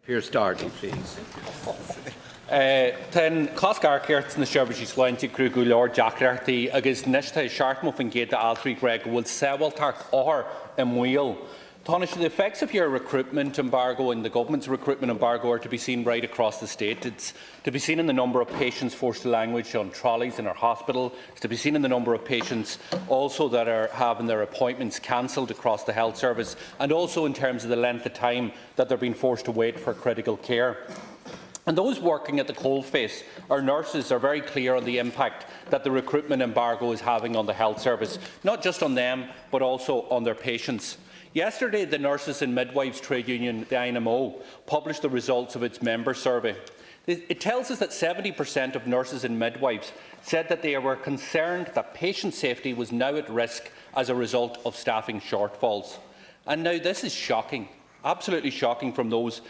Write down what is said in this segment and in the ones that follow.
Pearse Doherty, please. Ten Cosgarkert na Sherbishi Swainty Krugu Lord Jackarty agus Nishta Shartmuff and Gate Altri Greg will Seweltark or Wheel. Tonish, the effects of your recruitment embargo and the government's recruitment embargo are to be seen right across the state. It's to be seen in the number of patients forced to language on trolleys in our hospital. It's to be seen in the number of patients also that are having their appointments cancelled across the health service, and also in terms of the length of time that they're being forced to wait for critical care. And those working at the coalface, our nurses, are very clear on the impact that the recruitment embargo is having on the health service, not just on them, but also on their patients. Yesterday, the Nurses and Midwives Trade Union, the INMO, published the results of its member survey. It tells us that 70% of nurses and midwives said that they were concerned that patient safety was now at risk as a result of staffing shortfalls. And now this is shocking. Absolutely shocking from those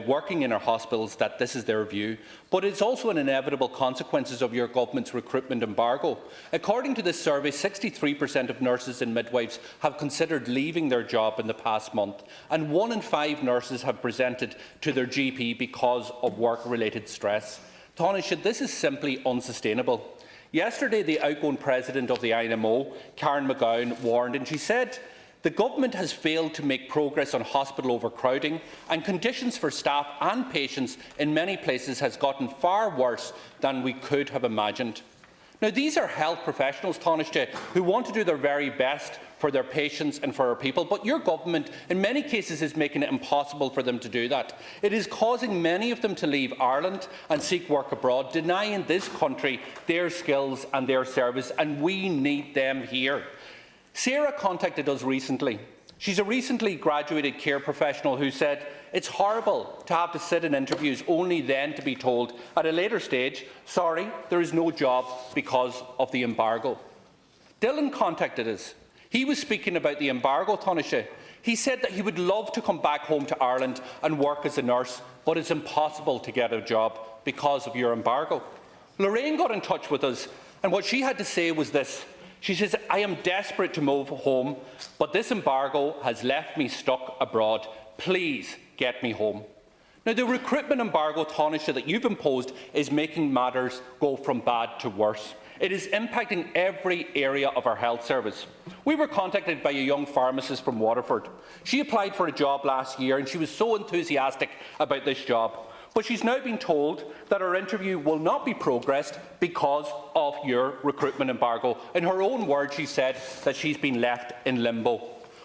working in our hospitals that this is their view. But it's also an inevitable consequences of your government's recruitment embargo. According to this survey, 63% of nurses and midwives have considered leaving their job in the past month, and 1 in 5 nurses have presented to their GP because of work-related stress. Taoiseach, this is simply unsustainable. Yesterday, the outgoing president of the INMO, Karen McGowan, warned, and she said, "The government has failed to make progress on hospital overcrowding, and conditions for staff and patients in many places has gotten far worse than we could have imagined." Now, these are health professionals, Taoiseach, who want to do their very best for their patients and for our people, but your government in many cases is making it impossible for them to do that. It is causing many of them to leave Ireland and seek work abroad, denying this country their skills and their service, and we need them here. Sarah contacted us recently. She's a recently graduated care professional who said it's horrible to have to sit in interviews only then to be told at a later stage, sorry, there is no job because of the embargo. Dylan contacted us. He was speaking about the embargo, Taoiseach. He said that he would love to come back home to Ireland and work as a nurse, but it's impossible to get a job because of your embargo. Lorraine got in touch with us, and what she had to say was this. She says, "I am desperate to move home, but this embargo has left me stuck abroad. Please get me home." Now, the recruitment embargo, Taoiseach, that you've imposed is making matters go from bad to worse. It is impacting every area of our health service. We were contacted by a young pharmacist from Waterford. She applied for a job last year and she was so enthusiastic about this job. But she's now been told that her interview will not be progressed because of your recruitment embargo. In her own words, she said that she's been left in limbo.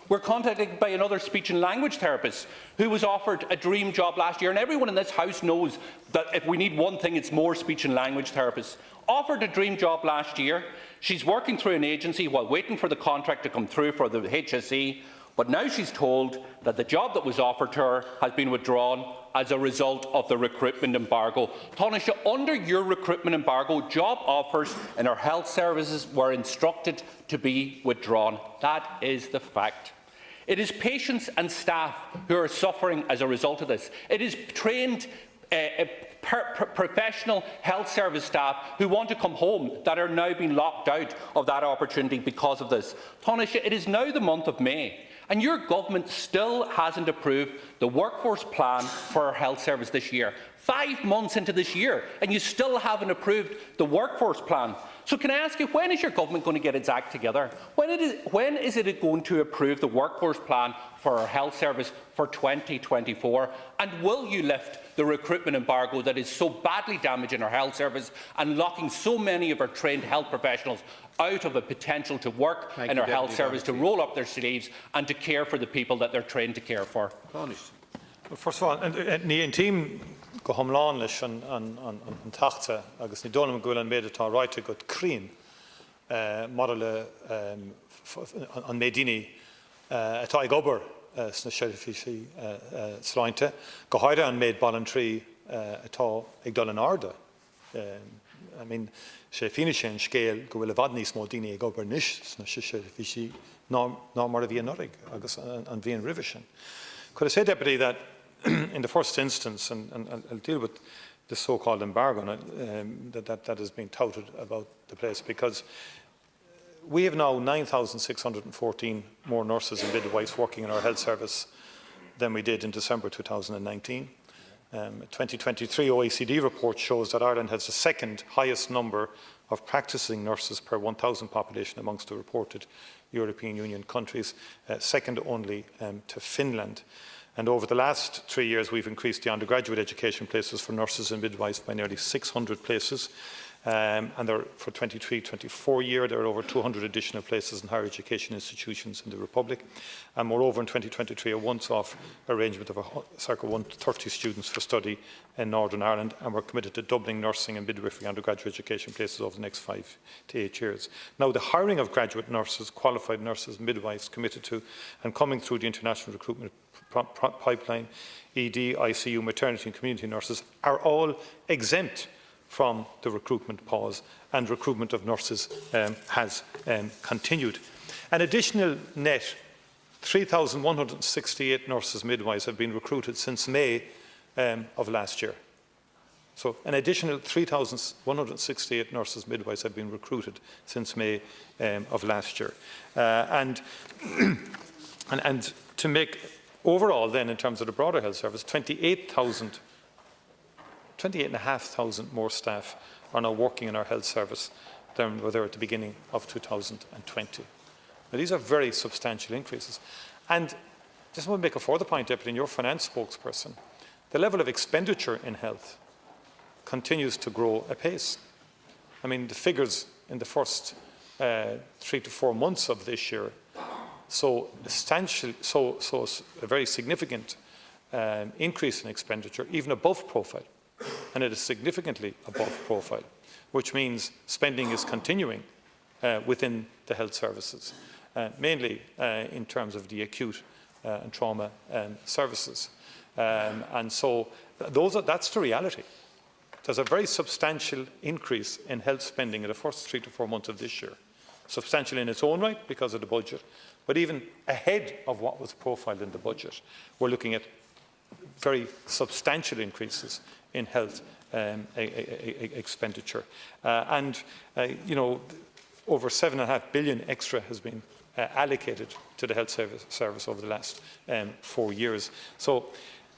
We're contacted by another speech and language therapist who was offered a dream job last year, and everyone in this House knows that if we need one thing, it's more speech and language therapists. Offered a dream job last year. She's working through an agency while waiting for the contract to come through for the HSE, but now she's told that the job that was offered to her has been withdrawn as a result of the recruitment embargo. Taoiseach, under your recruitment embargo, job offers in our health services were instructed to be withdrawn. That is the fact. It is patients and staff who are suffering as a result of this. It is trained professional health service staff who want to come home that are now being locked out of that opportunity because of this. Taoiseach, it is now the month of May, and your government still hasn't approved the workforce plan for our health service this year. 5 months into this year, and you still haven't approved the workforce plan. So can I ask you, when is your government going to get its act together? When is it going to approve the workforce plan for our health service for 2024? And will you lift the recruitment embargo that is so badly damaging our health service and locking so many of our trained health professionals out of a potential to work in our health service, to roll up their sleeves and to care for the people that they're trained to care for? Well, first of all, ní an team go homlán leis an tachta agus ní dónam go an méid atá ráite go crín mar le an médíní atá ag obair sna seirfí sláinte go háire an méid ballan trí atá ag dul an arda. I mean, sé fine sin scéal go bhfuil a bhad níos mó daoine ag obair níos sna seirfí ná mar a bhí an orig agus an bhí an ribh sin. Could I say, Deputy, that in the first instance, and I'll deal with the so-called embargo that has been touted about the place, because we have now 9,614 more nurses and midwives working in our health service than we did in December 2019. A 2023 OECD report shows that Ireland has the second highest number of practising nurses per 1,000 population amongst the reported European Union countries, second only to Finland. And over the last 3 years, we've increased the undergraduate education places for nurses and midwives by nearly 600 places. And there, for 23-24 year, there are over 200 additional places in higher education institutions in the Republic. And moreover, in 2023, a once-off arrangement of circa 130 students for study in Northern Ireland, and we're committed to doubling nursing and midwifery undergraduate education places over the next 5 to 8 years. Now, the hiring of graduate nurses, qualified nurses, midwives committed to and coming through the international recruitment pipeline, ED, ICU, maternity and community nurses are all exempt from the recruitment pause, and recruitment of nurses has continued. An additional net 3,168 nurses midwives have been recruited since May of last year. So an additional 3,168 nurses midwives have been recruited since May of last year. And to make overall then, in terms of the broader health service, 28,500 more staff are now working in our health service than were there at the beginning of 2020. Now, these are very substantial increases. And just want to make a further point, Deputy, in your finance spokesperson, the level of expenditure in health continues to grow apace. I mean, the figures in the first 3 to 4 months of this year, so a very significant increase in expenditure, even above profile. And it is significantly above profile, which means spending is continuing within the health services, mainly in terms of the acute and trauma services. And so that's the reality. There's a very substantial increase in health spending in the first 3 to 4 months of this year. Substantial in its own right because of the budget, but even ahead of what was profiled in the budget, we're looking at very substantial increases in health expenditure. You know, over 7.5 billion extra has been allocated to the health service over the last 4 years. So,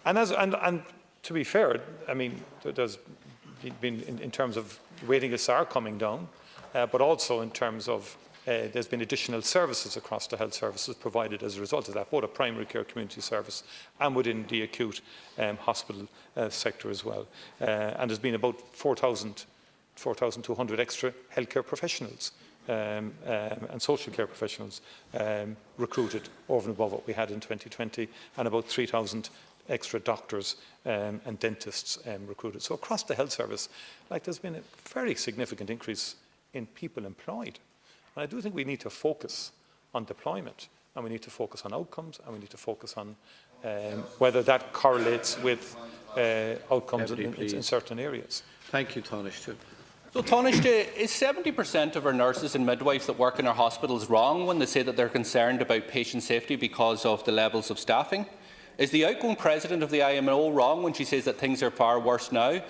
and to be fair, I mean, there's been, in terms of waiting lists are coming down, but also in terms of there's been additional services across the health services provided as a result of that, both a primary care community service and within the acute hospital sector as well. And there's been about 4,200 extra healthcare professionals and social care professionals recruited over and above what we had in 2020, and about 3,000 extra doctors and dentists recruited. So across the health service, like, there's been a very significant increase in people employed. And I do think we need to focus on deployment, and we need to focus on outcomes, and we need to focus on whether that correlates with outcomes in certain areas. Thank you, Taoiseach. So, Taoiseach, is 70% of our nurses and midwives that work in our hospitals wrong when they say that they're concerned about patient safety because of the levels of staffing? Is the outgoing president of the IMO wrong when she says that things are far worse now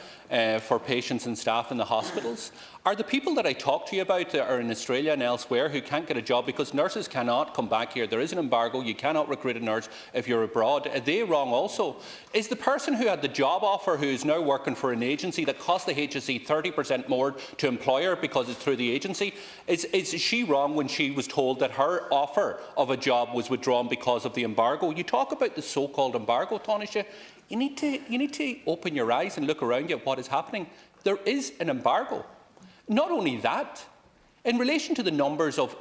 for patients and staff in the hospitals? Are the people that I talked to you about that are in Australia and elsewhere who can't get a job because nurses cannot come back here? There is an embargo. You cannot recruit a nurse if you're abroad. Are they wrong also? Is the person who had the job offer, who is now working for an agency that costs the HSE 30% more to employ her because it's through the agency, is she wrong when she was told that her offer of a job was withdrawn because of the embargo? You talk about the so-called embargo, Taoiseach. You need to open your eyes and look around you at what is happening. There is an embargo. Not only that, in relation to the numbers of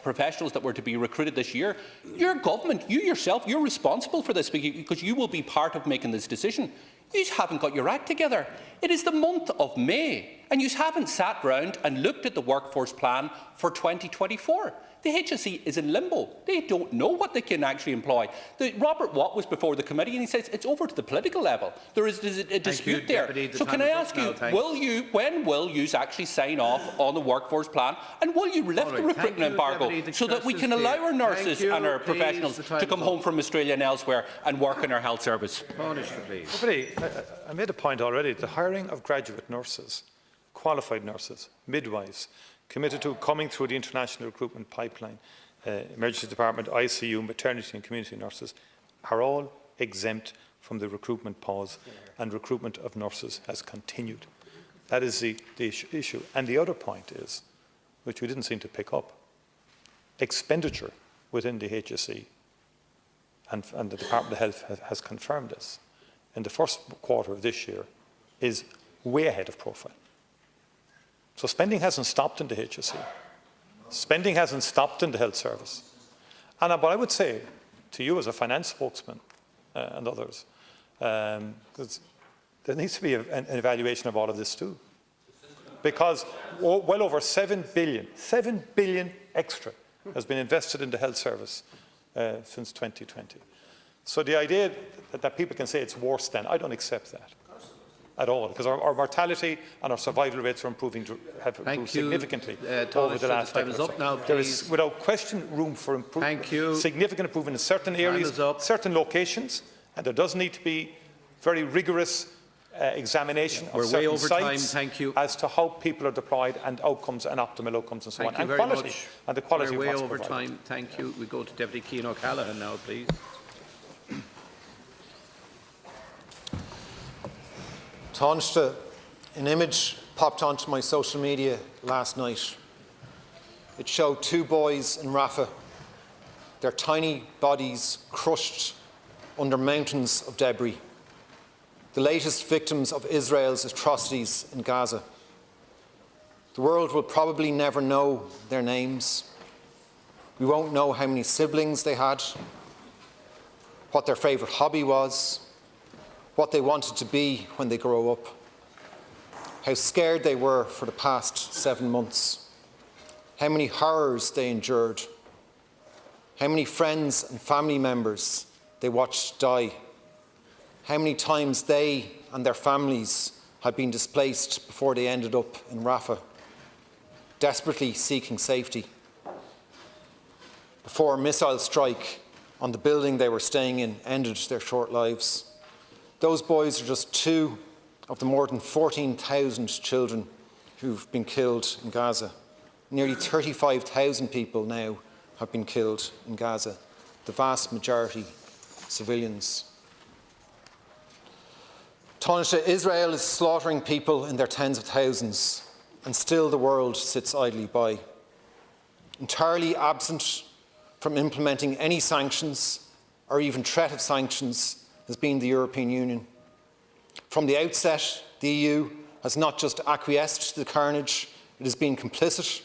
professionals that were to be recruited this year, your government, you yourself, you're responsible for this because you will be part of making this decision. You haven't got your act together. It is the month of May, and you haven't sat round and looked at the workforce plan for 2024. The HSE is in limbo. They don't know what they can actually employ. Robert Watt was before the committee and he says it's over to the political level. There is a dispute there. So can I ask you, when will you actually sign off on the workforce plan, and will you lift the recruitment embargo so that we can allow our nurses and our professionals to come home from Australia and elsewhere and work in our health service? I made a point already. The hiring of graduate nurses, qualified nurses, midwives, committed to coming through the international recruitment pipeline, emergency department, ICU, maternity and community nurses, are all exempt from the recruitment pause, and recruitment of nurses has continued. That is the issue. And the other point is, which we didn't seem to pick up, expenditure within the HSE, and the Department of Health has confirmed this, in the first quarter of this year is way ahead of profile. So spending hasn't stopped in the HSE. Spending hasn't stopped in the health service. And what I would say to you as a finance spokesman and others, because there needs to be an evaluation of all of this too. Because well over 7 billion extra has been invested in the health service since 2020. So the idea that people can say it's worse than, I don't accept that at all, because our mortality and our survival rates are have improved significantly over the last decade. There is, without question, room for improvement. Significant improvement in certain areas, certain locations, and there does need to be very rigorous examination of certain sites as to how people are deployed and outcomes and optimal outcomes and so on. And quality, and the quality of what's provided. We're way over time. Thank you. We go to Deputy Cian O'Callaghan now, please. Tánaiste, an image popped onto my social media last night. It showed 2 boys in Rafah, their tiny bodies crushed under mountains of debris, the latest victims of Israel's atrocities in Gaza. The world will probably never know their names. We won't know how many siblings they had, what their favourite hobby was, what they wanted to be when they grow up, how scared they were for the past 7 months, how many horrors they endured, how many friends and family members they watched die, how many times they and their families had been displaced before they ended up in Rafah, desperately seeking safety, before a missile strike on the building they were staying in ended their short lives. Those boys are just 2 of the more than 14,000 children who've been killed in Gaza. Nearly 35,000 people now have been killed in Gaza, the vast majority civilians. Tánaiste, Israel is slaughtering people in their tens of thousands, and still the world sits idly by. Entirely absent from implementing any sanctions or even threat of sanctions has been the European Union. From the outset, the EU has not just acquiesced to the carnage, it has been complicit.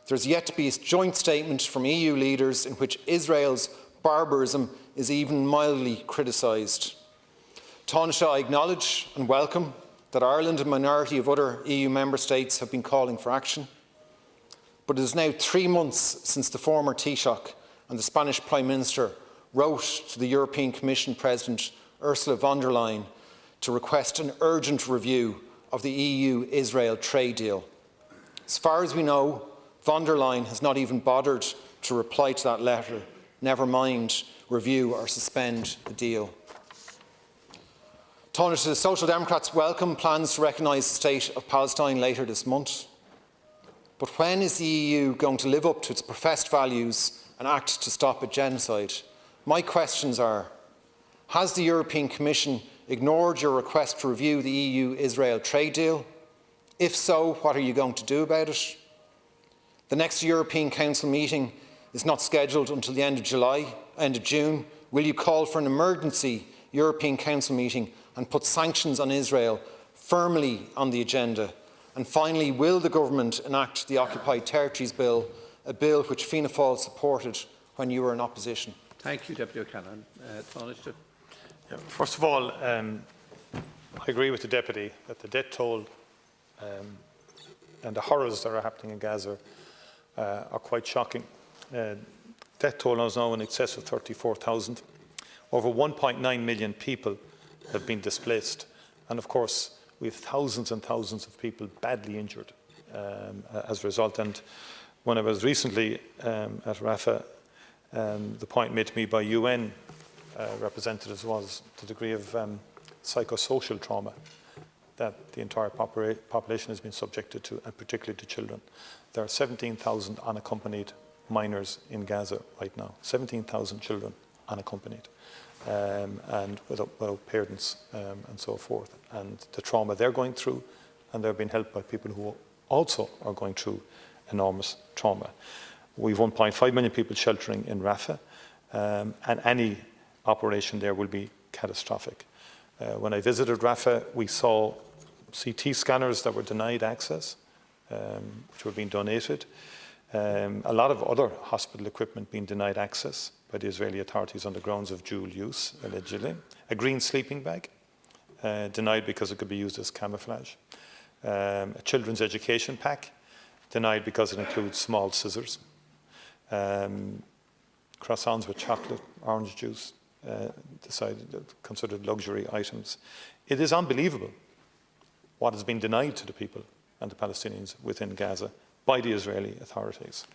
There is yet to be a joint statement from EU leaders in which Israel's barbarism is even mildly criticised. Tánaiste, I acknowledge and welcome that Ireland and a minority of other EU member states have been calling for action. But it is now 3 months since the former Taoiseach and the Spanish Prime Minister wrote to the European Commission President Ursula von der Leyen to request an urgent review of the EU-Israel trade deal. As far as we know, von der Leyen has not even bothered to reply to that letter, never mind review or suspend the deal. Tánaiste, the Social Democrats welcome plans to recognise the state of Palestine later this month. But when is the EU going to live up to its professed values and act to stop a genocide? My questions are, has the European Commission ignored your request to review the EU-Israel trade deal? If so, what are you going to do about it? The next European Council meeting is not scheduled until the end of June. Will you call for an emergency European Council meeting and put sanctions on Israel firmly on the agenda? And finally, will the government enact the Occupied Territories Bill, a bill which Fianna Fáil supported when you were in opposition? Thank you, Deputy O'Callaghan. Tánaiste. First of all, I agree with the Deputy that the death toll and the horrors that are happening in Gaza are quite shocking. Death toll is now in excess of 34,000. Over 1.9 million people have been displaced. And of course, we have thousands and thousands of people badly injured as a result. And when I was recently at Rafah, the point made to me by UN representatives was the degree of psychosocial trauma that the entire population has been subjected to, and particularly to children. There are 17,000 unaccompanied minors in Gaza right now, 17,000 children unaccompanied. and without parents and so forth, and the trauma they're going through, and they're being helped by people who also are going through enormous trauma. We've 1.5 million people sheltering in Rafah, and any operation there will be catastrophic. When I visited Rafah, we saw CT scanners that were denied access, which were being donated. A lot of other hospital equipment being denied access by the Israeli authorities on the grounds of dual use, allegedly. A green sleeping bag, denied because it could be used as camouflage. A children's education pack, denied because it includes small scissors. Croissants with chocolate, orange juice, considered luxury items. It is unbelievable what has been denied to the people and the Palestinians within Gaza by the Israeli authorities,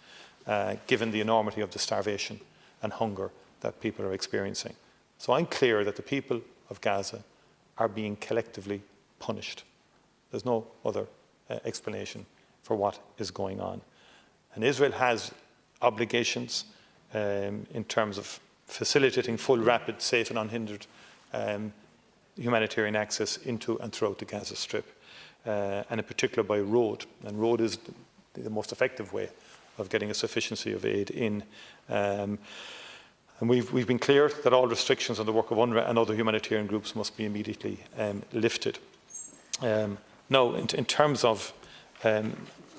given the enormity of the starvation and hunger that people are experiencing. So I'm clear that the people of Gaza are being collectively punished. There's no other explanation for what is going on. And Israel has obligations in terms of facilitating full, rapid, safe and unhindered humanitarian access into and throughout the Gaza Strip, and in particular by road. And road is the most effective way of getting a sufficiency of aid in. And we've been clear that all restrictions on the work of UNRWA and other humanitarian groups must be immediately lifted. Now, in terms of,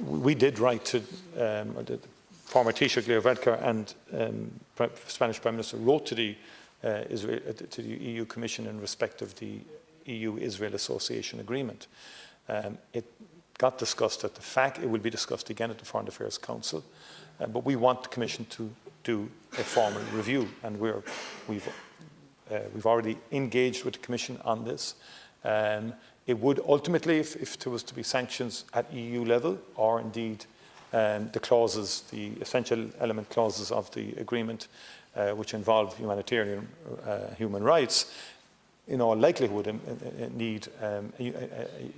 we did write to the former Taoiseach Leo Varadkar and Spanish Prime Minister wrote to the EU Commission in respect of the EU-Israel Association Agreement. It got discussed at the FAC. It will be discussed again at the Foreign Affairs Council. But we want the Commission to do a formal review, and we've already engaged with the Commission on this. It would ultimately, if there was to be sanctions at EU level, or indeed the clauses, the essential element clauses of the agreement, which involve humanitarian human rights, in all likelihood need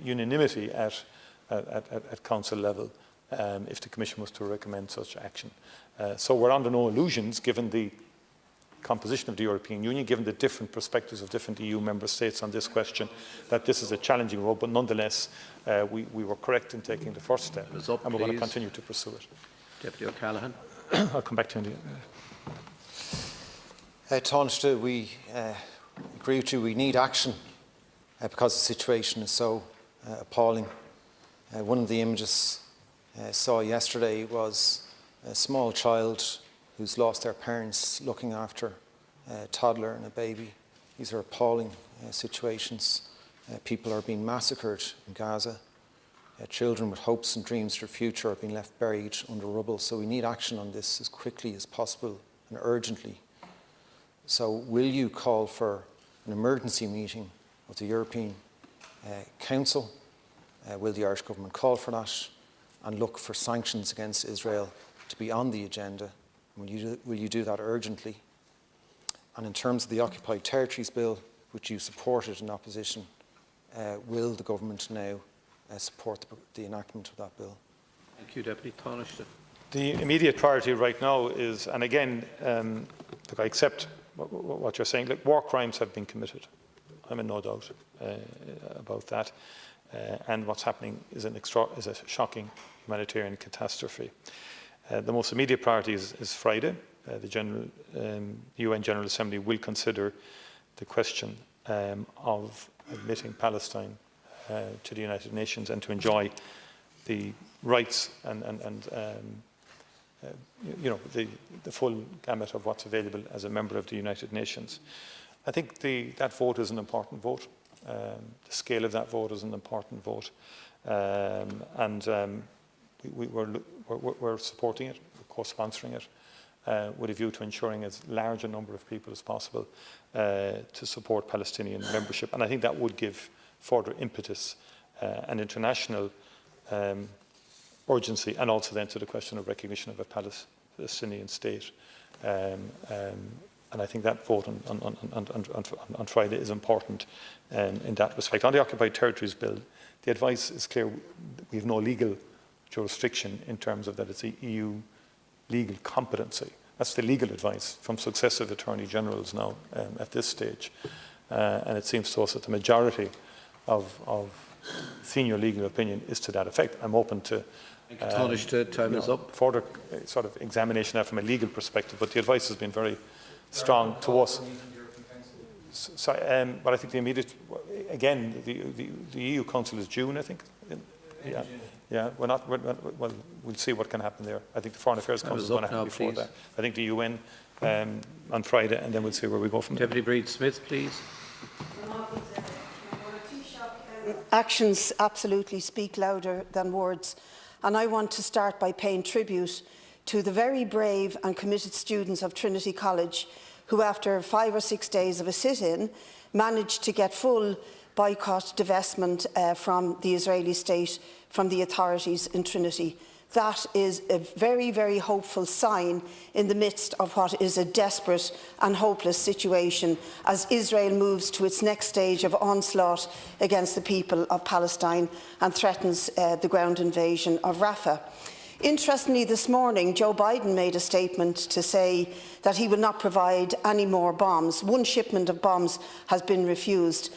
unanimity at Council level if the Commission was to recommend such action. So we're under no illusions, given the composition of the European Union, given the different perspectives of different EU member states on this question, that this is a challenging road, but nonetheless, we were correct in taking the first step, and we're going to continue to pursue it. Deputy O'Callaghan. I'll come back to you. Tánaiste, we agree with you, we need action because the situation is so appalling. One of the images I saw yesterday was a small child who's lost their parents looking after a toddler and a baby. These are appalling situations. People are being massacred in Gaza. Children with hopes and dreams for the future are being left buried under rubble. So we need action on this as quickly as possible and urgently. So will you call for an emergency meeting of the European Council? Will the Irish government call for that and look for sanctions against Israel to be on the agenda? Will you do that urgently? And in terms of the Occupied Territories Bill, which you supported in opposition, will the government now support the enactment of that bill? Thank you, Deputy Tánaiste. The immediate priority right now is, and again, look, I accept what you're saying. Look, war crimes have been committed. I'm in no doubt about that. And what's happening is a shocking humanitarian catastrophe. The most immediate priority is Friday. The UN General Assembly will consider the question of admitting Palestine to the United Nations and to enjoy the rights and the full gamut of what's available as a member of the United Nations. I think that vote is an important vote. The scale of that vote is an important vote, we're supporting it, we're co-sponsoring it, with a view to ensuring as large a number of people as possible to support Palestinian membership. And I think that would give further impetus and international urgency, and also then to the question of recognition of a Palestinian state. And I think that vote on Friday is important in that respect. On the Occupied Territories Bill, the advice is clear. We have no legal jurisdiction in terms of that it's a EU legal competency. That's the legal advice from successive Attorney Generals now at this stage. And it seems to us that the majority of senior legal opinion is to that effect. I'm open to time is up. further sort of examination of that from a legal perspective, but the advice has been very strong to us. So, but I think the immediate, again, the EU Council is June, I think. Yeah. Well, we'll see what can happen there. I think the Foreign Affairs Council is going to happen before that. I think the UN on Friday, and then we'll see where we go from there. Deputy Brid Smith, please. Actions absolutely speak louder than words, and I want to start by paying tribute to the very brave and committed students of Trinity College who, after 5 or 6 days of a sit-in, managed to get full boycott divestment from the Israeli state, from the authorities in Trinity. That is a very, very hopeful sign in the midst of what is a desperate and hopeless situation as Israel moves to its next stage of onslaught against the people of Palestine and threatens the ground invasion of Rafah. Interestingly, this morning, Joe Biden made a statement to say that he will not provide any more bombs. 1 shipment of bombs has been refused.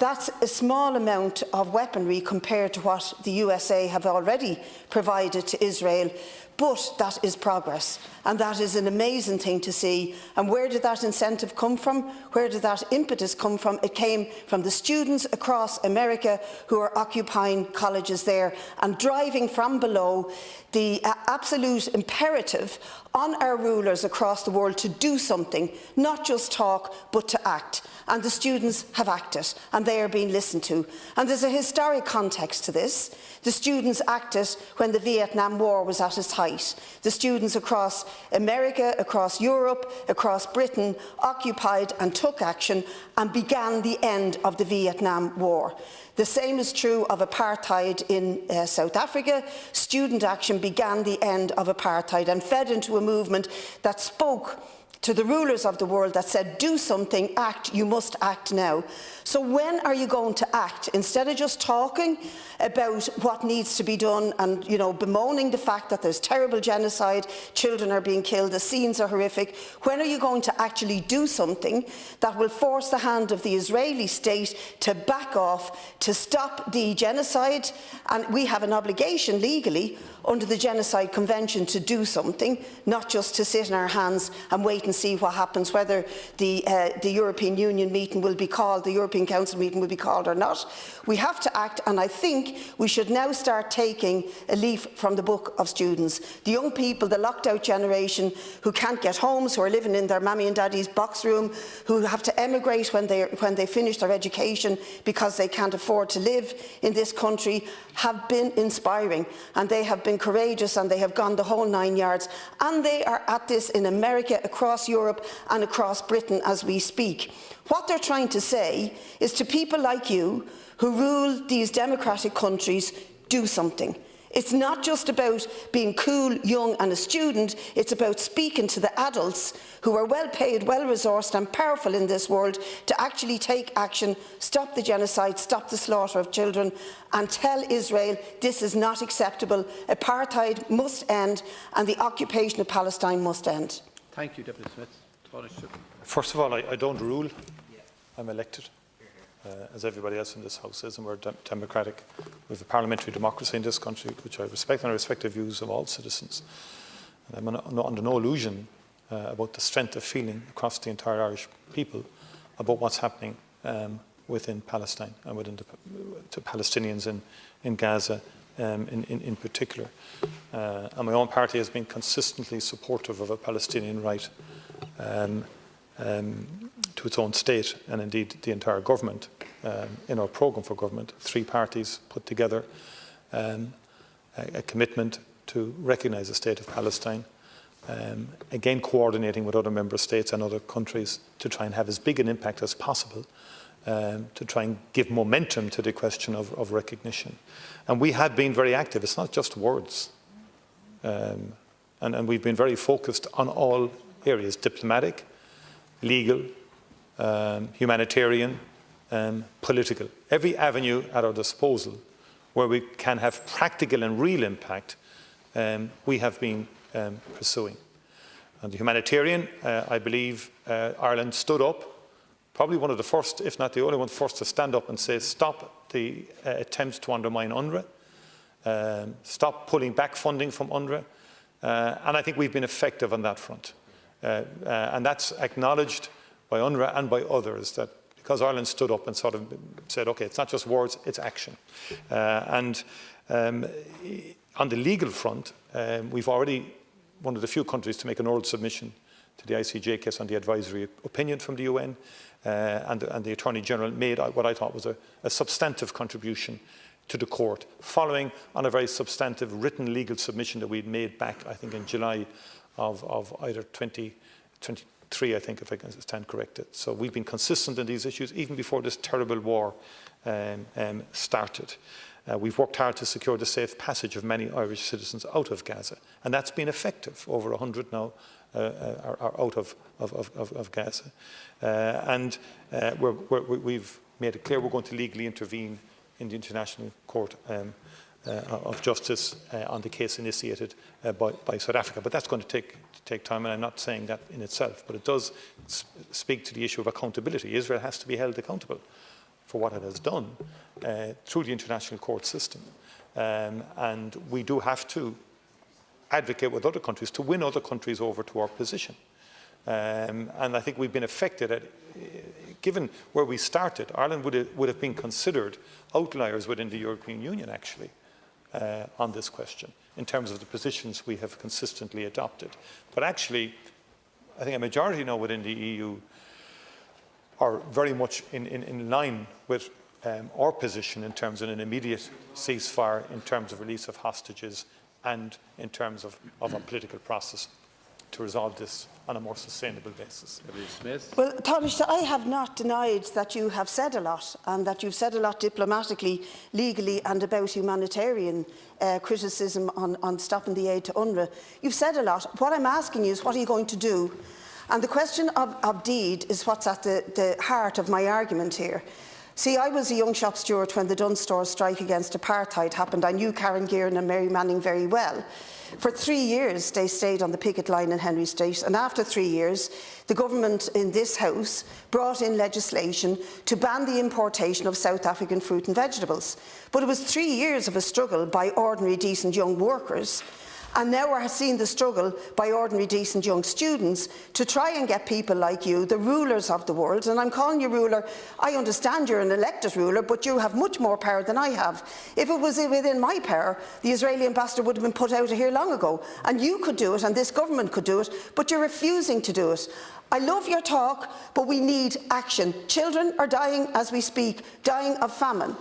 That's a small amount of weaponry compared to what the USA have already provided to Israel, but that is progress, and that is an amazing thing to see. And where did that incentive come from? Where did that impetus come from? It came from the students across America who are occupying colleges there and driving from below the absolute imperative on our rulers across the world to do something, not just talk, but to act. And the students have acted, and they are being listened to. And there's a historic context to this. The students acted when the Vietnam War was at its height. The students across America, across Europe, across Britain occupied and took action and began the end of the Vietnam War. The same is true of apartheid in South Africa. Student action began the end of apartheid and fed into a movement that spoke to the rulers of the world, that said, do something, act, you must act now. So when are you going to act? Instead of just talking about what needs to be done and, bemoaning the fact that there's terrible genocide, children are being killed, the scenes are horrific, when are you going to actually do something that will force the hand of the Israeli state to back off, to stop the genocide? And we have an obligation legally under the Genocide Convention to do something, not just to sit in our hands and wait and see what happens, whether the European Union meeting will be called, the European Council meeting will be called or not. We have to act, and I think we should now start taking a leaf from the book of students. The young people, the locked out generation who can't get homes, who are living in their mammy and daddy's box room, who have to emigrate when they finish their education because they can't afford to live in this country, have been inspiring, and they have been courageous, and they have gone the whole 9 yards, and they are at this in America, across Europe and across Britain as we speak. What they're trying to say is to people like you who rule these democratic countries, do something. It's not just about being cool, young and a student, it's about speaking to the adults who are well paid, well resourced and powerful in this world to actually take action, stop the genocide, stop the slaughter of children, and tell Israel this is not acceptable. Apartheid must end and the occupation of Palestine must end. Thank you, Deputy Smith. First of all, I don't rule. I'm elected, as everybody else in this House is, and we're democratic. We have a parliamentary democracy in this country, which I respect, and I respect the views of all citizens. And I'm under no illusion about the strength of feeling across the entire Irish people about what's happening within Palestine and within to Palestinians in Gaza in particular. And my own party has been consistently supportive of a Palestinian right to its own state, and indeed the entire government. In our programme for government, 3 parties put together a commitment to recognise the state of Palestine, again coordinating with other member states and other countries to try and have as big an impact as possible, to try and give momentum to the question of recognition. And we have been very active. It's not just words. And we've been very focused on all areas: diplomatic, legal, humanitarian, political. Every avenue at our disposal where we can have practical and real impact, we have been pursuing. On the humanitarian, I believe Ireland stood up, probably one of the first, if not the only one, first to stand up and say stop the attempts to undermine UNRWA, stop pulling back funding from UNRWA, and I think we've been effective on that front. And that's acknowledged by UNRWA and by others, that because Ireland stood up and sort of said, OK, it's not just words, it's action. And on the legal front, we've already one of the few countries to make an oral submission to the ICJ case on the advisory opinion from the UN, and the Attorney General made what I thought was a substantive contribution to the court, following on a very substantive written legal submission that we'd made back, I think, in July of either 2023, I think, if I can stand corrected. So we've been consistent in these issues even before this terrible war started. We've worked hard to secure the safe passage of many Irish citizens out of Gaza, and that's been effective. Over 100 now are out of Gaza. We've made it clear we're going to legally intervene in the International Court of Justice on the case initiated by South Africa. But that's going to take time, and I'm not saying that in itself, but it does speak to the issue of accountability. Israel has to be held accountable for what it has done through the international court system. And we do have to advocate with other countries to win other countries over to our position. And I think we've been affected at, given where we started, Ireland would have been considered outliers within the European Union, actually, on this question, in terms of the positions we have consistently adopted. But actually, I think a majority now within the EU are very much in line with our position in terms of an immediate ceasefire, in terms of release of hostages, and in terms of a political process to resolve this on a more sustainable basis. Smith. Well, Taoiseach, I have not denied that you have said a lot, and that you've said a lot diplomatically, legally, and about humanitarian criticism on stopping the aid to UNRWA. You've said a lot. What I'm asking you is, what are you going to do? And the question of deed is what's at the heart of my argument here. See, I was a young shop steward when the Dunnes Stores strike against apartheid happened. I knew Karen Gearan and Mary Manning very well. For 3 years, they stayed on the picket line in Henry Street, and after 3 years, the government in this House brought in legislation to ban the importation of South African fruit and vegetables. But it was 3 years of a struggle by ordinary, decent young workers. And now we're seeing the struggle by ordinary, decent young students to try and get people like you, the rulers of the world, and I'm calling you ruler. I understand you're an elected ruler, but you have much more power than I have. If it was within my power, the Israeli ambassador would have been put out of here long ago, and you could do it, and this government could do it, but you're refusing to do it. I love your talk, but we need action. Children are dying as we speak, dying of famine.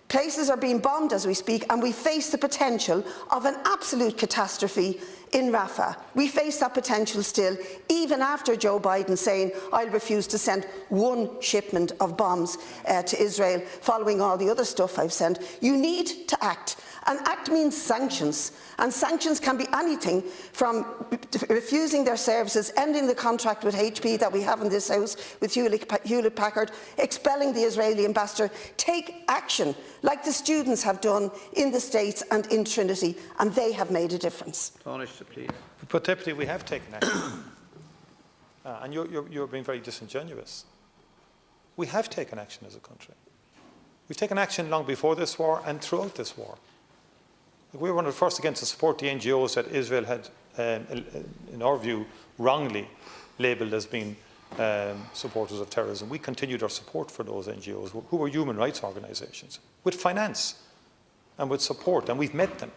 Places are being bombed as we speak, and we face the potential of an absolute catastrophe in Rafah. We face that potential still, even after Joe Biden saying, I'll refuse to send one shipment of bombs to Israel, following all the other stuff I've sent. You need to act. And act means sanctions. And sanctions can be anything from refusing their services, ending the contract with HP that we have in this House with Hewlett-Packard, expelling the Israeli ambassador. Take action, like the students have done in the States and in Trinity, and they have made a difference. Taoiseach, please. But Deputy, we have taken action. And you're being very disingenuous. We have taken action as a country. We've taken action long before this war and throughout this war. We were one of the first again to support the NGOs that Israel had, in our view, wrongly labelled as being supporters of terrorism. We continued our support for those NGOs, who were human rights organisations, with finance and with support, and we've met them.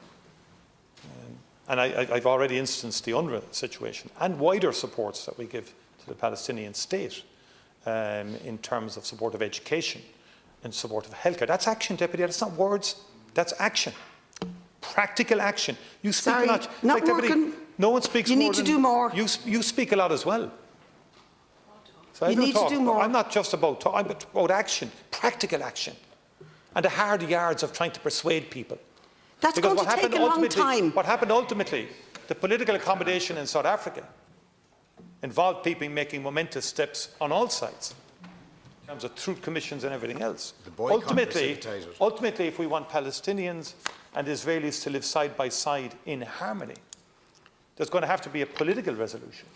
And I've already instanced the UNRWA situation and wider supports that we give to the Palestinian state in terms of support of education and support of healthcare. That's action, Deputy. That's not words. That's action. Practical action. You speak a lot. Not working. No one speaks you more. You need to do more. You speak a lot as well. So you need to do more. I'm not just about talk. I'm about action, practical action, and the hard yards of trying to persuade people. That's going to take a long time. What happened ultimately, the political accommodation in South Africa involved people making momentous steps on all sides in terms of truth commissions and everything else. Ultimately, if we want Palestinians and Israelis to live side by side in harmony, there's going to have to be a political resolution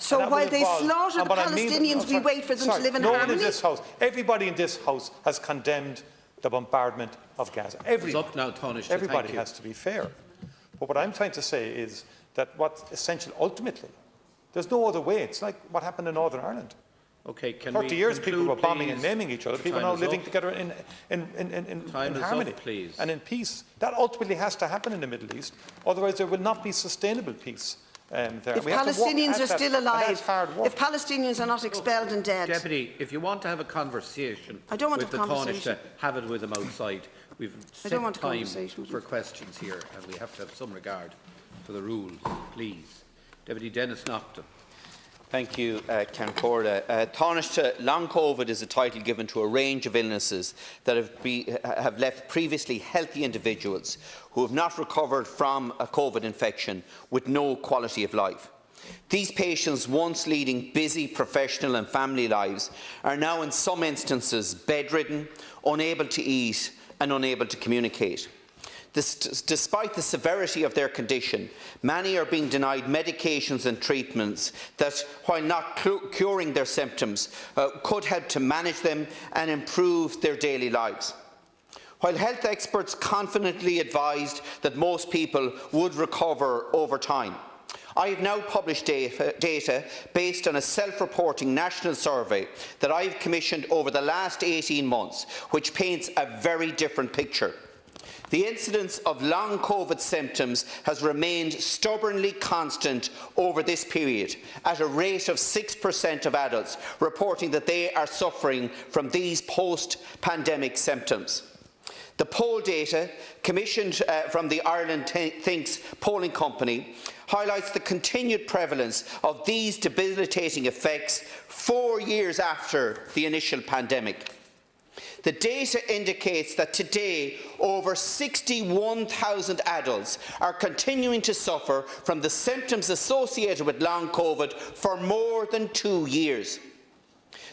So And that while will they involve- slaughter and the what I mean- Palestinians, we wait for them to live in no one harmony? in this House, everybody in this House has condemned the bombardment of Gaza. It's up now, Taoiseach. Everybody Thank you. has to be fair. But what I'm trying to say is that what's essential ultimately, there's no other way. It's like what happened in Northern Ireland. Okay, can 30 we years people were conclude, bombing please? and naming each other. The People are time now is living up. together in Time is harmony up, please. and in peace. That ultimately has to happen in the Middle East. Otherwise, there will not be sustainable peace there. If We have to work Palestinians at are that, still and alive, that's hard work. if Palestinians are not expelled and dead, Deputy, if you want to have a conversation I don't want with a the conversation. Taoiseach, have it with him outside. We've I set don't want a time conversation with for him. questions here, and we have to have some regard for the rules, please. Deputy Denis Naughten. Thank you, Cancórda. Taoiseach, long COVID is a title given to a range of illnesses that have left previously healthy individuals who have not recovered from a COVID infection with no quality of life. These patients, once leading busy professional and family lives, are now in some instances bedridden, unable to eat and unable to communicate. Despite the severity of their condition, many are being denied medications and treatments that, while not curing their symptoms, could help to manage them and improve their daily lives. While health experts confidently advised that most people would recover over time, I have now published data based on a self-reporting national survey that I have commissioned over the last 18 months, which paints a very different picture. The incidence of long COVID symptoms has remained stubbornly constant over this period, at a rate of 6% of adults reporting that they are suffering from these post-pandemic symptoms. The poll data, commissioned from the Ireland Thinks polling company, highlights the continued prevalence of these debilitating effects 4 years after the initial pandemic. The data indicates that today over 61,000 adults are continuing to suffer from the symptoms associated with long COVID for more than 2 years.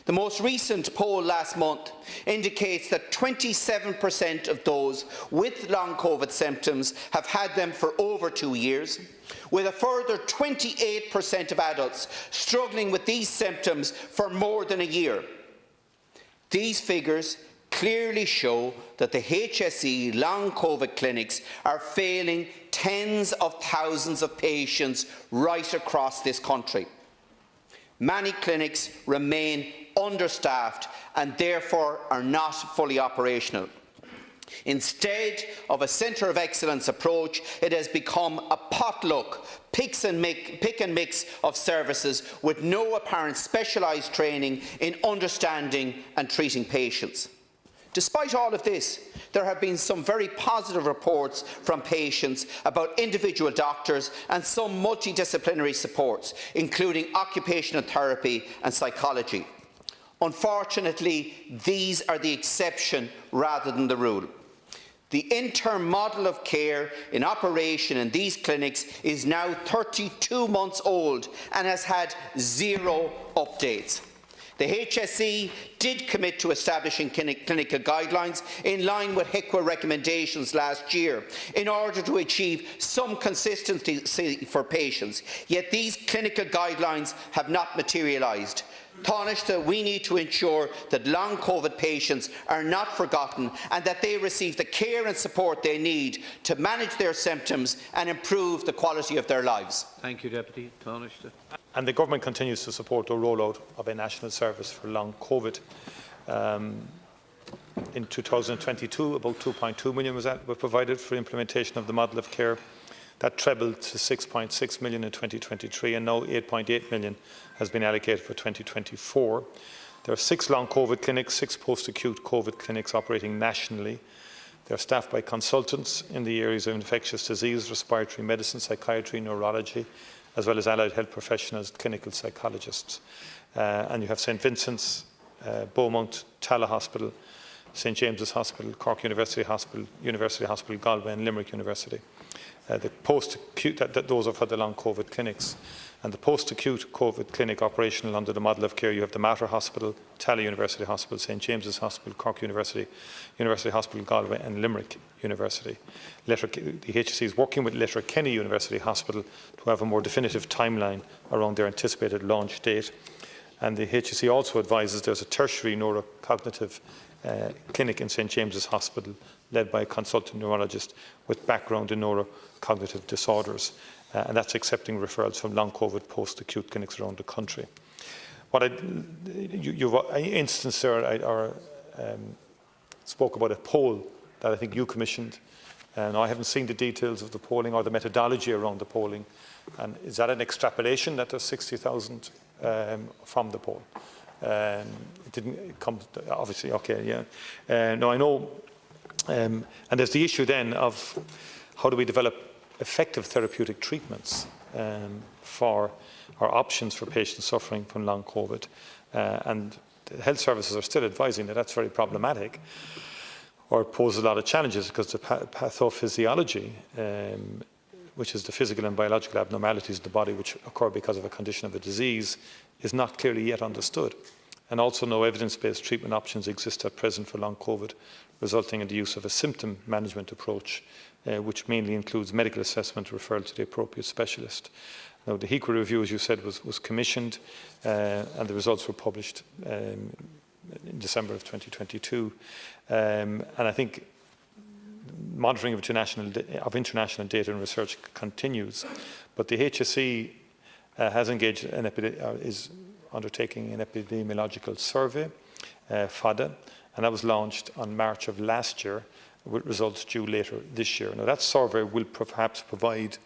The most recent poll last month indicates that 27% of those with long COVID symptoms have had them for over 2 years, with a further 28% of adults struggling with these symptoms for more than a year. These figures clearly show that the HSE long COVID clinics are failing tens of thousands of patients right across this country. Many clinics remain understaffed and therefore are not fully operational. Instead of a centre of excellence approach, it has become a potluck, pick and mix of services with no apparent specialised training in understanding and treating patients. Despite all of this, there have been some very positive reports from patients about individual doctors and some multidisciplinary supports, including occupational therapy and psychology. Unfortunately, these are the exception rather than the rule. The interim model of care in operation in these clinics is now 32 months old and has had 0 updates. The HSE did commit to establishing clinical guidelines in line with HICWA recommendations last year in order to achieve some consistency for patients, yet these clinical guidelines have not materialised. Taoiseach, we need to ensure that long COVID patients are not forgotten and that they receive the care and support they need to manage their symptoms and improve the quality of their lives. Thank you, Deputy. Taoiseach. And the government continues to support the rollout of a national service for long COVID. In 2022, about 2.2 million were provided for implementation of the model of care. That trebled to 6.6 million in 2023, and now 8.8 million has been allocated for 2024. There are 6 long COVID clinics, 6 post-acute COVID clinics operating nationally. They are staffed by consultants in the areas of infectious disease, respiratory medicine, psychiatry, neurology, as well as allied health professionals, clinical psychologists. And you have St Vincent's, Beaumont, Tala Hospital, St James's Hospital, Cork University Hospital, Galway and Limerick University. The post-acute, those are for the long COVID clinics. And the post-acute COVID clinic operational under the model of care, you have the Mater Hospital, Tala University Hospital, St James's Hospital, Cork University, University Hospital Galway and Limerick University. The HSE is working with Letterkenny University Hospital to have a more definitive timeline around their anticipated launch date. And the HSE also advises there's a tertiary neurocognitive clinic in St James's Hospital led by a consultant neurologist with background in neurocognitive disorders. And that's accepting referrals from long COVID post-acute clinics around the country. What you've instanced there, or spoke about a poll that I think you commissioned. And I haven't seen the details of the polling or the methodology around the polling. And is that an extrapolation that there's 60,000 from the poll? It didn't come, obviously, okay, yeah. No, I know. And there's the issue then of how do we develop effective therapeutic treatments for our options for patients suffering from long COVID. And the health services are still advising that that's very problematic or poses a lot of challenges because the pathophysiology, which is the physical and biological abnormalities of the body which occur because of a condition of a disease, is not clearly yet understood. And also no evidence-based treatment options exist at present for long COVID, resulting in the use of a symptom management approach, which mainly includes medical assessment referral to the appropriate specialist. Now, the HECRA review, as you said, was commissioned and the results were published in December of 2022. And I think monitoring of international data and research continues, but the HSE has engaged is undertaking an epidemiological survey, FADA, and that was launched on March of last year, with results due later this year. Now, that survey will perhaps provide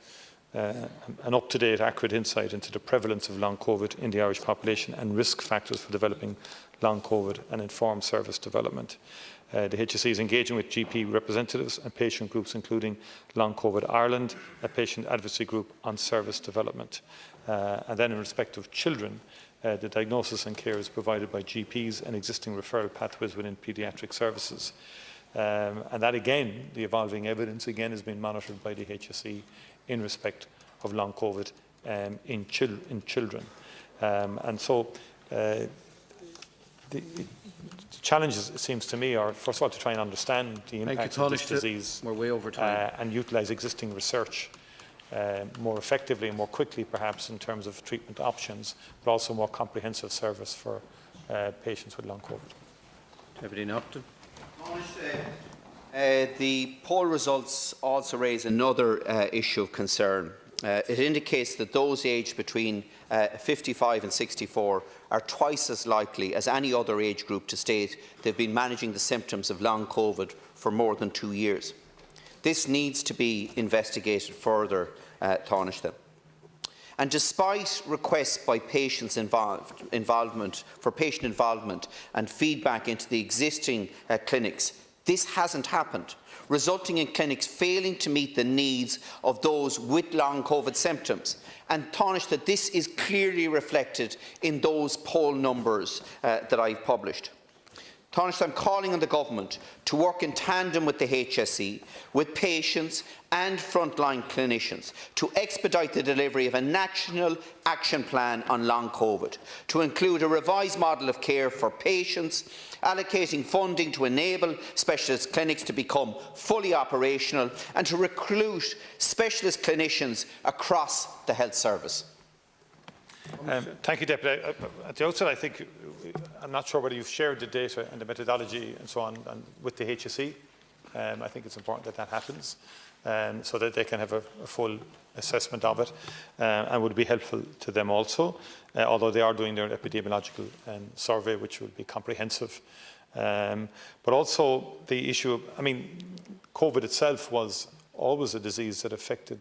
an up-to-date, accurate insight into the prevalence of long COVID in the Irish population and risk factors for developing long COVID and inform service development. The HSE is engaging with GP representatives and patient groups, including Long COVID Ireland, a patient advocacy group on service development. And then in respect of children, the diagnosis and care is provided by GPs and existing referral pathways within paediatric services. And that again, the evolving evidence again has been monitored by the HSE in respect of long COVID in children. And so the challenges, it seems to me, are first of all to try and understand the impact of this disease. We're way over time. And utilise existing research more effectively and more quickly perhaps in terms of treatment options, but also more comprehensive service for patients with long COVID. Deputy Naughten. The poll results also raise another issue of concern. It indicates that those aged between 55 and 64 are twice as likely as any other age group to state they've been managing the symptoms of long COVID for more than 2 years. This needs to be investigated further, Taoiseach. And despite requests by patients involvement and feedback into the existing clinics, this hasn't happened, resulting in clinics failing to meet the needs of those with long COVID symptoms. And Taoiseach, this is clearly reflected in those poll numbers that I've published. Taoiseach, I'm calling on the Government to work in tandem with the HSE, with patients and frontline clinicians to expedite the delivery of a national action plan on long COVID, to include a revised model of care for patients, allocating funding to enable specialist clinics to become fully operational and to recruit specialist clinicians across the health service. Thank you, Deputy. At the outset, I think, I'm not sure whether you've shared the data and the methodology and so on with the HSE. I think it's important that that happens so that they can have a full assessment of it and would be helpful to them also, although they are doing their epidemiological survey, which will be comprehensive. But also the issue of, COVID itself was always a disease that affected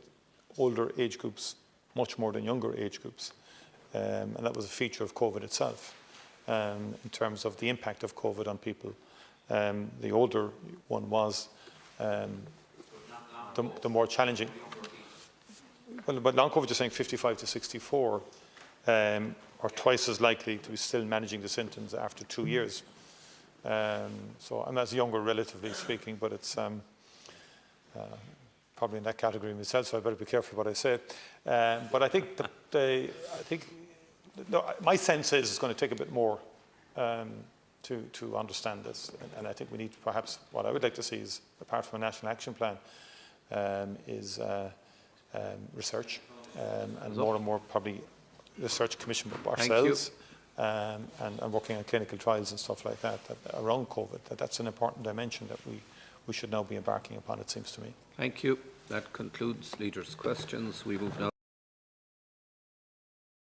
older age groups much more than younger age groups. And that was a feature of COVID itself in terms of the impact of COVID on people. The older one was, the more challenging. Well, but long COVID, you're saying 55 to 64 are twice as likely to be still managing the symptoms after 2 years. So, and that's younger, relatively speaking, but it's probably in that category myself, so I better be careful what I say. But I think my sense is it's going to take a bit more to understand this, and I think we need perhaps what I would like to see is, apart from a national action plan, is research and more probably research commission ourselves. And working on clinical trials and stuff like that around COVID. That's an important dimension that we should now be embarking upon, it seems to me. Thank you. That concludes Leaders' questions. We move now